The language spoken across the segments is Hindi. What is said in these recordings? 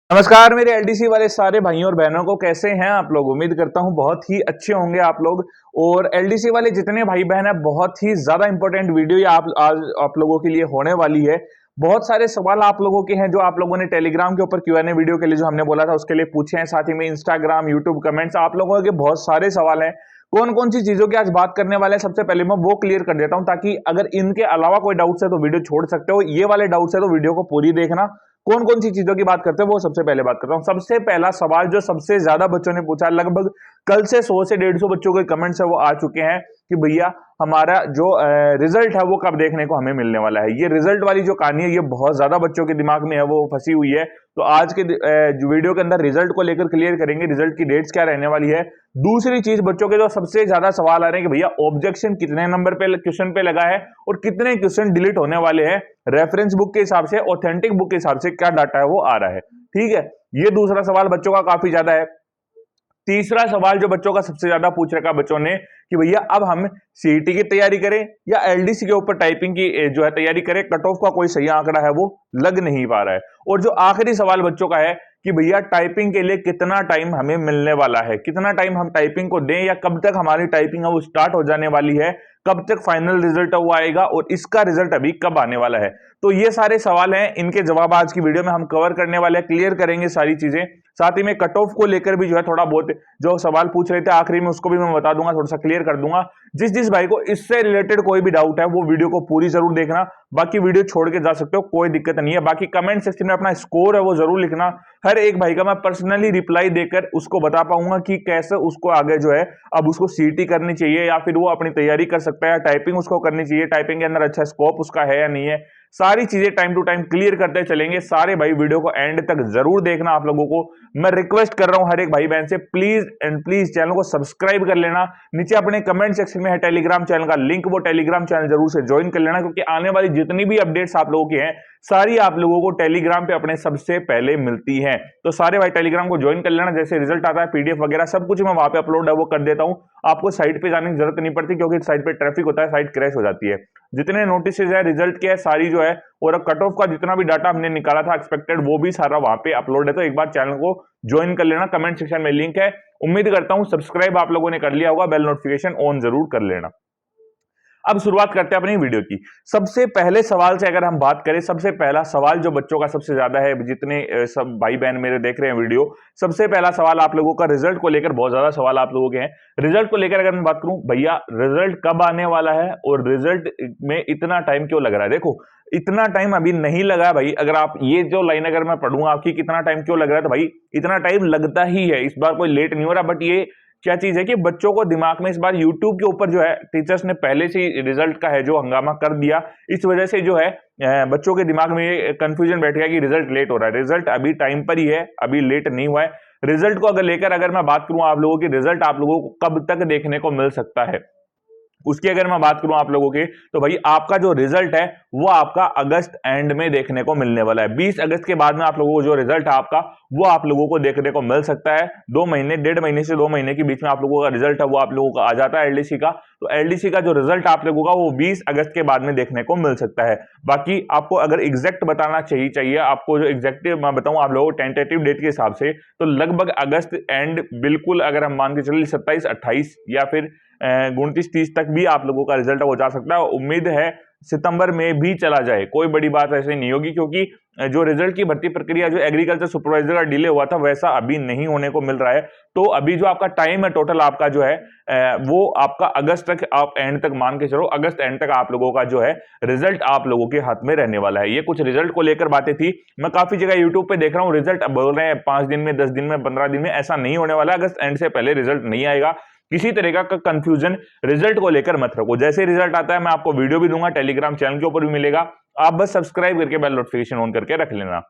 नमस्कार मेरे एलडीसी वाले सारे भाइयों और बहनों को, कैसे हैं आप लोग। उम्मीद करता हूं बहुत ही अच्छे होंगे आप लोग। और एलडीसी वाले जितने भाई बहन है, बहुत ही ज्यादा इंपॉर्टेंट वीडियो ये आप आज आप लोगों के लिए होने वाली है। बहुत सारे सवाल आप लोगों के हैं जो आप लोगों ने टेलीग्राम के ऊपर क्यूएनए वीडियो के लिए जो हमने बोला था उसके लिए पूछे हैं। साथ ही में इंस्टाग्राम, यूट्यूब कमेंट्स, आप लोगों के बहुत सारे सवाल हैं। कौन कौन सी चीजों की आज बात करने वाले हैं, सबसे पहले मैं वो क्लियर कर देता हूं, ताकि अगर इनके अलावा कोई डाउट्स है तो वीडियो छोड़ सकते हो। ये वाले डाउट्स है तो वीडियो को पूरी देखना। कौन कौन सी चीजों की बात करते हैं वो सबसे पहले बात करता हूं। सबसे पहला सवाल जो सबसे ज्यादा बच्चों ने पूछा, लगभग कल से 100 से 150 बच्चों के कमेंट्स है वो आ चुके हैं कि भैया हमारा जो रिजल्ट है वो कब देखने को हमें मिलने वाला है। ये रिजल्ट वाली जो कहानी है ये बहुत ज्यादा बच्चों के दिमाग में है, वो फंसी हुई है। तो आज के जो वीडियो के अंदर रिजल्ट को लेकर क्लियर करेंगे, रिजल्ट की डेट्स क्या रहने वाली है। दूसरी चीज, बच्चों के जो सबसे ज्यादा सवाल आ रहे हैं कि भैया ऑब्जेक्शन कितने नंबर पे क्वेश्चन पे लगा है और कितने क्वेश्चन डिलीट होने वाले हैं। रेफरेंस बुक के हिसाब से, ऑथेंटिक बुक के हिसाब से क्या डाटा है वो आ रहा है। ठीक है, ये दूसरा सवाल बच्चों का काफी ज्यादा है। तीसरा सवाल जो बच्चों का सबसे ज्यादा पूछ रखा बच्चों ने कि भैया अब हम सीईटी की तैयारी करें या एलडीसी के ऊपर टाइपिंग की जो है तैयारी करें, कट ऑफ का कोई सही आंकड़ा है वो लग नहीं पा रहा है। और जो आखिरी सवाल बच्चों का है कि भैया टाइपिंग के लिए कितना टाइम हमें मिलने वाला है, कितना टाइम हम टाइपिंग को दें या कब तक हमारी टाइपिंग है वो स्टार्ट हो जाने वाली है, कब तक फाइनल रिजल्ट वो आएगा और इसका रिजल्ट अभी कब आने वाला है। तो ये सारे सवाल हैं, इनके जवाब आज की वीडियो में हम कवर करने वाले हैं, क्लियर करेंगे सारी चीजें। साथ ही में कट ऑफ को लेकर भी जो है थोड़ा बहुत जो सवाल पूछ रहे थे आखिरी में उसको भी मैं बता दूंगा, थोड़ा सा क्लियर कर दूंगा। जिस जिस भाई को इससे रिलेटेड कोई भी डाउट है वो वीडियो को पूरी जरूर देखना, बाकी वीडियो छोड़ के जा सकते हो, कोई दिक्कत नहीं है। बाकी कमेंट सेक्शन में अपना स्कोर है वो जरूर लिखना। हर एक भाई का मैं पर्सनली रिप्लाई देकर उसको बता पाऊंगा कि कैसे उसको आगे जो है अब उसको सीटी करनी चाहिए या फिर वो अपनी तैयारी कर सकता है, टाइपिंग उसको करनी चाहिए, टाइपिंग के अंदर अच्छा स्कोप उसका है या नहीं है। सारी चीजें टाइम टू टाइम क्लियर करते चलेंगे। सारे भाई वीडियो को एंड तक जरूर देखना। आप लोगों को मैं रिक्वेस्ट कर रहा हूं हर एक भाई बहन से, प्लीज एंड प्लीज चैनल को सब्सक्राइब कर लेना। नीचे अपने कमेंट सेक्शन में है टेलीग्राम चैनल का लिंक, वो टेलीग्राम चैनल जरूर से ज्वाइन कर लेना, क्योंकि आने वाली जितनी भी अपडेट्स आप लोगों की हैं सारी आप लोगों को टेलीग्राम पे अपने सबसे पहले मिलती हैं। तो सारे भाई टेलीग्राम को ज्वाइन कर लेना। जैसे रिजल्ट आता है, पीडीएफ वगैरह सब कुछ मैं वहां पे अपलोड है वो कर देता हूं। आपको साइट पे जाने की जरूरत नहीं पड़ती, क्योंकि साइट पे ट्रैफिक होता है, साइट क्रैश हो जाती है। जितने नोटिस है रिजल्ट के सारी जो है और कट ऑफ का जितना भी डाटा हमने निकाला था एक्सपेक्टेड, वो भी सारा वहां पे अपलोड है। तो एक बार चैनल को ज्वाइन कर लेना, कमेंट सेक्शन में लिंक है। उम्मीद करता हूं सब्सक्राइब आप लोगों ने कर लिया होगा, बेल नोटिफिकेशन ऑन जरूर कर लेना। अब शुरुआत करते हैं अपनी वीडियो की। सबसे पहले सवाल से अगर हम बात करें, सबसे पहला सवाल जो बच्चों का सबसे ज्यादा है, जितने सब भाई बहन मेरे देख रहे हैं वीडियो, सबसे पहला सवाल आप लोगों का रिजल्ट को लेकर, बहुत ज्यादा सवाल आप लोगों के हैं रिजल्ट को लेकर। अगर मैं बात करूं, भैया रिजल्ट कब आने वाला है और रिजल्ट में इतना टाइम क्यों लग रहा है। देखो, इतना टाइम अभी नहीं लगा भाई। अगर आप ये जो लाइन अगर मैं पढ़ूंगा आपकी, कितना टाइम क्यों लग रहा है, तो भाई इतना टाइम लगता ही है, इस बार कोई लेट नहीं हो रहा। बट ये क्या चीज है कि बच्चों को दिमाग में इस बार यूट्यूब के ऊपर जो है टीचर्स ने पहले से ही रिजल्ट का है जो हंगामा कर दिया, इस वजह से जो है बच्चों के दिमाग में ये कंफ्यूजन बैठ गया कि रिजल्ट लेट हो रहा है। रिजल्ट अभी टाइम पर ही है, अभी लेट नहीं हुआ है। रिजल्ट को अगर लेकर अगर मैं बात करूं आप लोगों की, रिजल्ट आप लोगों को कब तक देखने को मिल सकता है उसकी अगर मैं बात करूं आप लोगों के, तो भाई आपका जो रिजल्ट है वो आपका अगस्त एंड में देखने को मिलने वाला है। 20 अगस्त के बाद में आप लोगों को जो रिजल्ट है आपका वो आप लोगों को देखने को मिल सकता है। 2 महीने, 1.5 महीने से 2 महीने के बीच में आप लोगों का रिजल्ट है वो आप लोगों का आ जाता है एलडीसी का। तो एलडीसी का जो रिजल्ट आप लोगों का वो 20 अगस्त के बाद में देखने को मिल सकता है। बाकी आपको अगर एग्जैक्ट बताना चाहिए आपको जो एग्जैक्ट मैं बताऊं आप लोगों को टेंटेटिव डेट के हिसाब से, तो लगभग अगस्त एंड बिल्कुल अगर हम मान के चलिए 27, 28 या फिर 29, 30 तक भी आप लोगों का रिजल्ट हो जा सकता है। उम्मीद है सितंबर में भी चला जाए, कोई बड़ी बात ऐसे नहीं होगी, क्योंकि जो रिजल्ट की भर्ती प्रक्रिया जो एग्रीकल्चर सुपरवाइजर का डिले हुआ था वैसा अभी नहीं होने को मिल रहा है। तो अभी जो आपका टाइम है टोटल आपका जो है वो आपका अगस्त तक, आप एंड तक मान के चलो, अगस्त एंड तक आप लोगों का जो है रिजल्ट आप लोगों के हाथ में रहने वाला है। ये कुछ रिजल्ट को लेकर बातें थी। मैं काफी जगह यूट्यूब पे देख रहा हूं रिजल्ट अब बोल रहे हैं 5 दिन में, 10 दिन में, 15 दिन में, ऐसा नहीं होने वाला। अगस्त एंड से पहले रिजल्ट नहीं आएगा। किसी तरह का कंफ्यूजन रिजल्ट को लेकर मत रखो। जैसे रिजल्ट आता है मैं आपको वीडियो भी दूंगा, टेलीग्राम चैनल के ऊपर भी मिलेगा, आप बस सब्सक्राइब करके बेल नोटिफिकेशन ऑन करके रख लेना।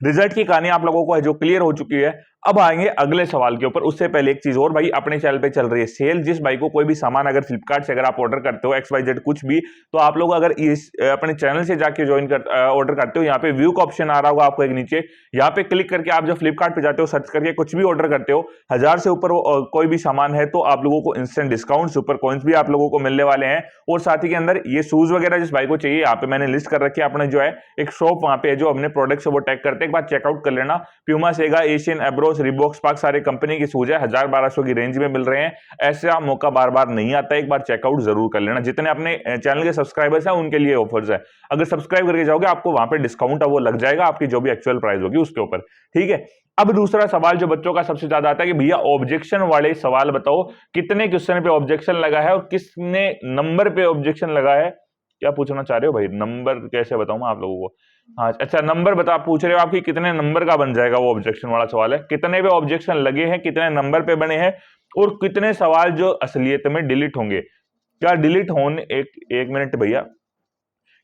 रिजल्ट की कहानी आप लोगों को है जो क्लियर हो चुकी है। अब आएंगे अगले सवाल के ऊपर, उससे पहले एक चीज और भाई, अपने चैनल पे चल रही है सेल। जिस भाई को कोई भी सामान अगर फ्लिपकार्ट से अगर आप ऑर्डर करते हो XYZ कुछ भी, तो आप लोग अगर इस अपने चैनल से जाके ज्वाइन कर ऑर्डर करते हो, यहाँ पे व्यू का ऑप्शन आ रहा होगा आपको एक नीचे, यहाँ पे क्लिक करके आप जब फ्लिपकार्ट पे जाते हो सर्च करके कुछ भी ऑर्डर करते हो, 1000 से ऊपर कोई भी सामान है तो आप लोगों को इंस्टेंट डिस्काउंट सुपर कॉइन्स भी आप लोगों को मिलने वाले हैं। और साथ ही के अंदर ये शूज वगैरह जिस भाई को चाहिए, यहाँ पे मैंने लिस्ट कर रखी है, अपने जो है एक शॉप वहां पे है जो अपने प्रोडक्ट से वो टैग करते हैं, एक बार चेकआउट कर लेना। प्यूमा, सेगा, एशियन, एब्रोस, रिबॉक, स्पार्क सारे कंपनी की शूज है, 1000-1200 की रेंज में मिल रहे हैं। ऐसा मौका बार बार नहीं आता, एक बार चेकआउट जरूर कर लेना। जितने अपने चैनल के सब्सक्राइबर्स हैं उनके लिए ऑफर्स है, अगर सब्सक्राइब करके जाओगे आपको वहां पे डिस्काउंट है वो लग जाएगा आपकी जो भी एक्चुअल प्राइस होगी उसके ऊपर, ठीक है। अब दूसरा सवाल जो बच्चों का सबसे ज्यादा आता है कि भैया ऑब्जेक्शन वाले सवाल बताओ, कितने क्वेश्चन पे ऑब्जेक्शन लगा है और किसने नंबर पे ऑब्जेक्शन लगा है। क्या पूछना चाह रहे हो भाई, नंबर कैसे बताऊं मैं आप लोगों को? हाँ अच्छा, नंबर बता पूछ रहे हो आप कि कितने नंबर का बन जाएगा, वो ऑब्जेक्शन वाला सवाल है। कितने पे ऑब्जेक्शन लगे हैं, कितने नंबर पे बने हैं, और कितने सवाल जो असलियत में डिलीट होंगे। क्या डिलीट होने, एक मिनट भैया,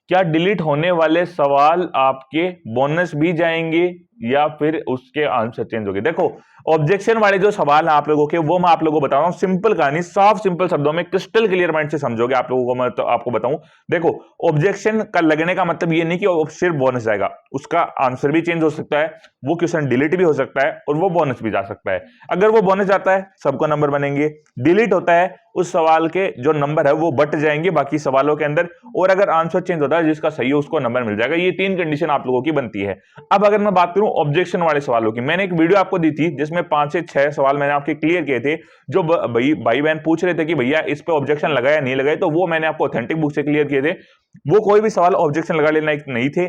क्या डिलीट होने वाले सवाल आपके बोनस भी जाएंगे या फिर उसके आंसर चेंज होंगे? देखो ऑब्जेक्शन वाले जो सवाल हैं आप लोगों के, वो मैं आप लोगों को बता रहा हूं सिंपल कहानी, साफ सिंपल शब्दों में क्रिस्टल क्लियर माइंड से समझोगे आप लोगों को। मैं तो आपको बताऊं, देखो ऑब्जेक्शन का लगने का मतलब ये नहीं कि वो सिर्फ बोनस जाएगा, उसका आंसर भी चेंज हो सकता है, वो क्वेश्चन डिलीट भी हो सकता है और वो बोनस भी जा सकता है। अगर वो बोनस जाता है सबको नंबर बनेंगे, डिलीट होता है उस सवाल के जो नंबर है वो बट जाएंगे बाकी सवालों के अंदर, और अगर आंसर चेंज होता है जिसका सही है उसको नंबर मिल जाएगा। ये तीन कंडीशन आप लोगों की बनती है। अब अगर मैं बात करूं ऑब्जेक्शन वाले सवालों की, मैंने एक वीडियो आपको दी थी जिसमें 5 से 6 सवाल मैंने आपके क्लियर किए थे, जो भाई बहन पूछ रहे थे कि भैया इस पे ऑब्जेक्शन लगाया नहीं लगाया, तो वो मैंने आपको ऑथेंटिक बुक से क्लियर किए थे। वो कोई भी सवाल ऑब्जेक्शन लगा लेना नहीं थे,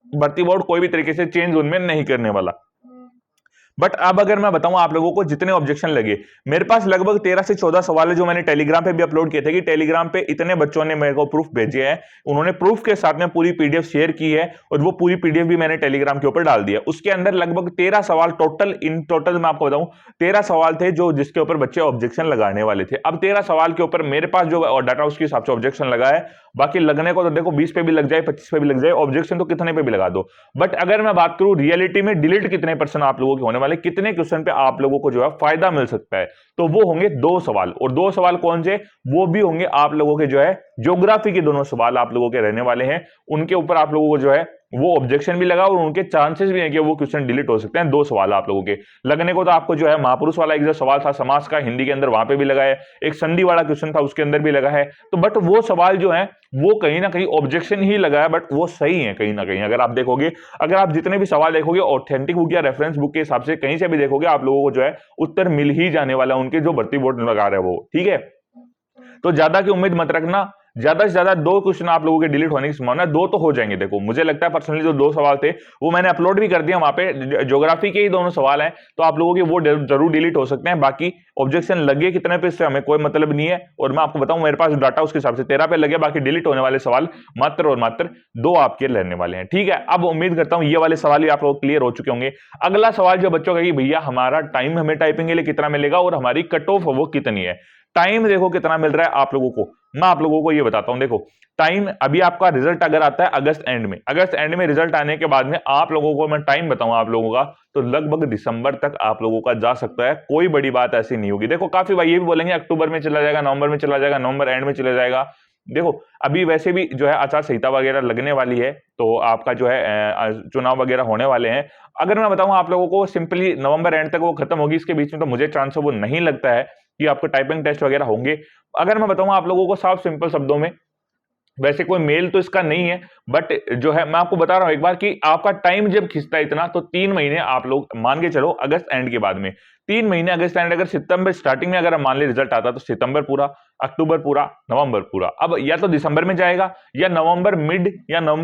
भर्ती बोर्ड कोई भी तरीके से चेंज उनमें नहीं करने वाला। बट अब अगर मैं बताऊं आप लोगों को जितने ऑब्जेक्शन लगे, मेरे पास लगभग 13 से 14 सवाल है जो मैंने टेलीग्राम पे भी अपलोड किए थे, कि टेलीग्राम पे इतने बच्चों ने मेरे को प्रूफ भेजे हैं, उन्होंने प्रूफ के साथ में पूरी पीडीएफ शेयर की है और वो पूरी पीडीएफ भी मैंने टेलीग्राम के ऊपर डाल दिया। उसके अंदर लगभग 13 सवाल टोटल, इन टोटल मैं आपको बताऊं 13 सवाल थे जो जिसके ऊपर बच्चे ऑब्जेक्शन लगाने वाले थे। अब 13 सवाल के ऊपर मेरे पास जो डाटा उसके हिसाब से ऑब्जेक्शन लगा है, बाकी लगने को तो देखो 20 पे भी लग जाए 25 पे भी लग जाए, ऑब्जेक्शन तो कितने पे भी लगा दो। बट अगर मैं बात करूं रियलिटी में डिलीट कितने परसेंट आप लोगों के होने वाले, कितने क्वेश्चन पे आप लोगों को जो है फायदा मिल सकता है, तो वो होंगे 2 सवाल। और 2 सवाल कौन से? वो भी होंगे आप लोगों के जो है ज्योग्राफी के दोनों सवाल आप लोगों के रहने वाले हैं, उनके ऊपर आप लोगों को जो है वो ऑब्जेक्शन भी लगा और उनके चांसेस भी हैं कि वो क्वेश्चन डिलीट हो सकते हैं। 2 सवाल आप लोगों के लगने को, तो आपको जो है महापुरुष वाला एक जो सवाल था समास का हिंदी के अंदर, वहां पे भी लगा है, एक संधि वाला क्वेश्चन था उसके अंदर भी लगा है। तो बट वो सवाल जो है वो कहीं ना कहीं ऑब्जेक्शन ही लगा है, बट वो सही है कहीं ना कहीं। अगर आप देखोगे, अगर आप जितने भी सवाल देखोगे ऑथेंटिक बुक या रेफरेंस बुक के हिसाब से कहीं से भी देखोगे, आप लोगों को जो है उत्तर मिल ही जाने वाला उनके जो भर्ती बोर्ड लगा रहे हैं वो, ठीक है। तो ज्यादा की उम्मीद मत रखना, ज्यादा से ज्यादा 2 क्वेश्चन आप लोगों के डिलीट होने की संभावना है, 2 तो हो जाएंगे। देखो मुझे लगता है पर्सनली जो 2 सवाल थे वो मैंने अपलोड भी कर दिया वहां पे, ज्योग्राफी के ही दोनों सवाल हैं, तो आप लोगों के वो जरूर डिलीट हो सकते हैं। बाकी ऑब्जेक्शन लगे कितने पे इससे हमें कोई मतलब नहीं है, और मैं आपको बताऊं मेरे पास डाटा उसके हिसाब से 13 पे लगे, बाकी डिलीट होने वाले सवाल मात्र और मात्र 2 आपके रहने वाले हैं, ठीक है। अब उम्मीद करता हूं ये वाले सवाल भी आप लोग क्लियर हो चुके होंगे। अगला सवाल जो बच्चों का, भैया हमारा टाइम हमें टाइपिंग के लिए कितना मिलेगा और हमारी कट ऑफ वो कितनी है। टाइम देखो कितना मिल रहा है आप लोगों को, मैं आप लोगों को ये बताता हूं। देखो टाइम, अभी आपका रिजल्ट अगर आता है अगस्त एंड में रिजल्ट आने के बाद में आप लोगों को मैं टाइम बताऊं आप लोगों का, तो लगभग दिसंबर तक आप लोगों का जा सकता है, कोई बड़ी बात ऐसी नहीं होगी। देखो काफी भाई ये भी बोलेंगे अक्टूबर में चला जाएगा, नवंबर में चला जाएगा, नवंबर एंड में चला जाएगा। देखो अभी वैसे भी जो है आचार संहिता वगैरह लगने वाली है, तो आपका जो है चुनाव वगैरह होने वाले हैं। अगर मैं बताऊं आप लोगों को सिंपली नवंबर एंड तक वो खत्म होगी, इसके बीच में तो मुझे चांस वो नहीं लगता है कि आपको टाइपिंग टेस्ट वगैरह होंगे। अगर मैं बताऊं आप लोगों को साफ सिंपल शब्दों में, वैसे कोई मेल तो इसका नहीं है, बट जो है मैं आपको बता रहा हूं एक बार कि आपका टाइम जब खिंचता है इतना, तो 3 महीने आप लोग मान के चलो अगस्त एंड के बाद में, 3 महीने अगस्त एंड, अगर सितंबर स्टार्टिंग में अगर मान ले रिजल्ट आता तो सितंबर पूरा, अक्टूबर पूरा, नवंबर पूरा। अब या तो दिसंबर में जाएगा या नवंबर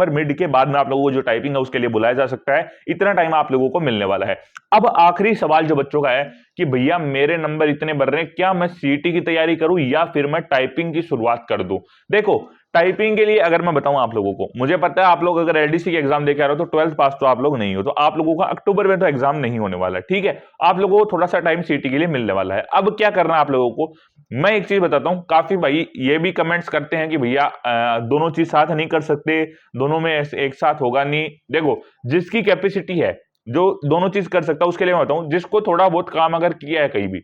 मिड के बाद में आप लोगों को जो टाइपिंग है उसके लिए बुलाया जा सकता है। इतना टाइम आप लोगों को मिलने वाला है। अब आखिरी सवाल जो बच्चों का है कि भैया मेरे नंबर इतने बढ़ रहे हैं, क्या मैं सीईटी की तैयारी करूं या फिर मैं टाइपिंग की शुरुआत कर दूं? देखो टाइपिंग के लिए अगर मैं बताऊं आप लोगों को, मुझे पता है आप लोग अगर एलडीसी की एग्जाम देके आ रहे हो तो 12th पास तो आप लोग नहीं हो, तो आप लोगों का अक्टूबर में तो एग्जाम नहीं होने वाला है, ठीक है। आप लोगों को थोड़ा सा टाइम सीईटी के लिए मिलने वाला है। अब क्या करना है आप लोगों को, मैं एक चीज बताता हूं। काफी भाई ये भी कमेंट्स करते हैं कि भैया दोनों चीज साथ नहीं कर सकते, दोनों में एक साथ होगा नहीं। देखो जिसकी कैपेसिटी है जो दोनों चीज कर सकता है उसके लिए मैं बताऊं, जिसको थोड़ा बहुत काम अगर किया है कहीं भी,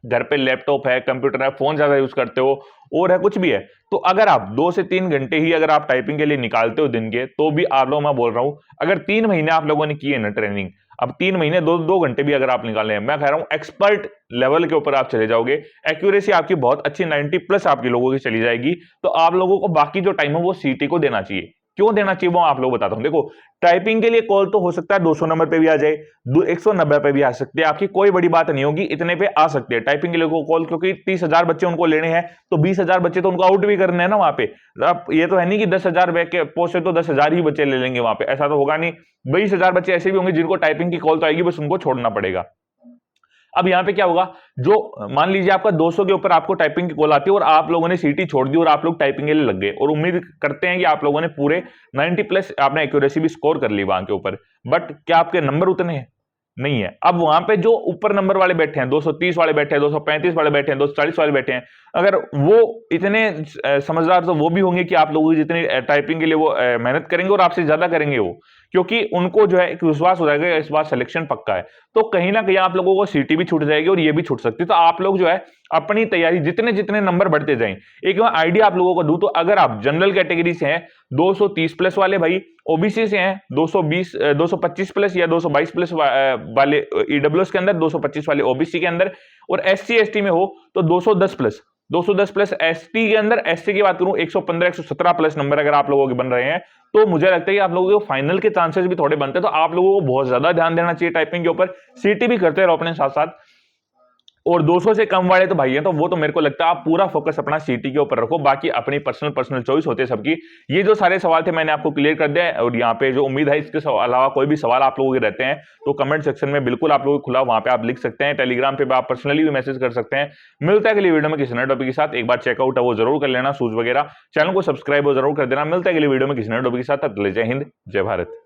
घर पे लैपटॉप है, कंप्यूटर है, फोन ज्यादा यूज करते हो और है कुछ भी है, तो अगर आप 2 से 3 घंटे ही अगर आप टाइपिंग के लिए निकालते हो दिन के, तो भी आप लोग, मैं बोल रहा हूं, अगर 3 महीने आप लोगों ने की है ना ट्रेनिंग, अब 3 महीने 2 घंटे भी अगर आप निकाले हैं, मैं कह रहा हूं एक्सपर्ट लेवल के ऊपर आप चले जाओगे। एक्यूरेसी आपकी बहुत अच्छी 90+ आपकी लोगों की चली जाएगी। तो आप लोगों को बाकी जो टाइम है वो सीटी को देना चाहिए। क्यों देना चाहिए वो आप लोग बताता हूं। देखो, टाइपिंग के लिए कॉल तो हो सकता है 200 नंबर पे भी आ जाए, 190 पे भी आ सकती है, आपकी कोई बड़ी बात नहीं होगी, इतने पे आ सकती है टाइपिंग के लिए कॉल, क्योंकि 30,000 बच्चे उनको लेने हैं, तो 20,000 बच्चे तो उनको आउट भी करने हैं ना वहां पे। अब ये तो है नहीं कि 10,000 के पोस्ट से तो 10,000 ही बच्चे ले लेंगे वहां पे, ऐसा तो होगा नहीं। 20,000 बच्चे ऐसे भी होंगे जिनको टाइपिंग की कॉल तो आएगी, बस उनको छोड़ना पड़ेगा। अब यहां पे क्या होगा, जो मान लीजिए आपका 200 के ऊपर आपको टाइपिंग की कॉल आती है और आप लोगों ने सीटी छोड़ दी और आप लोग टाइपिंग के लिए लग गए, और उम्मीद करते हैं कि आप लोगों ने पूरे 90+ आपने एक्यूरेसी भी स्कोर कर ली वहां के ऊपर, बट क्या आपके नंबर उतने हैं? नहीं है। अब वहां पे जो ऊपर नंबर वाले बैठे हैं, 230 वाले बैठे हैं, 235 वाले बैठे हैं, 240 वाले बैठे हैं, अगर वो इतने समझदार तो वो भी होंगे कि आप लोगों की जितनी टाइपिंग के लिए वो मेहनत करेंगे और आपसे ज्यादा करेंगे वो, क्योंकि उनको जो है एक विश्वास हो जाएगा इस बार सिलेक्शन पक्का है। तो कहीं ना कहीं आप लोगों को सीटी भी छूट जाएगी और ये भी छूट सकती है। तो आप लोग जो है अपनी तैयारी, जितने जितने नंबर बढ़ते जाएं, एक मैं आइडिया आप लोगों को दूं, तो अगर आप जनरल कैटेगरी से हैं 230+ वाले भाई, ओबीसी से हैं 225+ या 222+ वाले ईडब्ल्यूएस के अंदर, 225 वाले ओबीसी के अंदर, और एससी एसटी में हो तो 210+, 210+ एसटी के अंदर। एससी की बात करूं 115 117+ नंबर अगर आप लोगों के बन रहे हैं, तो मुझे लगता है कि आप लोगों के फाइनल के चांसेस भी थोड़े बनते हैं। तो आप लोगों को बहुत ज्यादा ध्यान देना चाहिए टाइपिंग के ऊपर, सीटी भी करते रहो अपने साथ साथ। और 200 से कम वाले तो भाई हैं, तो वो तो मेरे को लगता है आप पूरा फोकस अपना सीटी के ऊपर रखो, बाकी अपनी पर्सनल चॉइस होती है सबकी। ये जो सारे सवाल थे मैंने आपको क्लियर कर दिया, और यहाँ पे जो उम्मीद है इसके अलावा कोई भी सवाल आप लोगों के रहते हैं तो कमेंट सेक्शन में बिल्कुल आप लोगों को खुला, वहां पे आप लिख सकते हैं। टेलीग्राम पे भी आप पर्सनली भी मैसेज कर सकते हैं। मिलता है अगली वीडियो में किसी नए टॉपिक के साथ। एक बार चेकआउट है वो जरूर कर लेना, शूज वगैरह, चैनल को सब्सक्राइब जरूर कर देना। मिलता है अगली वीडियो में किसी नए टॉपिक के साथ। जय हिंद, जय भारत।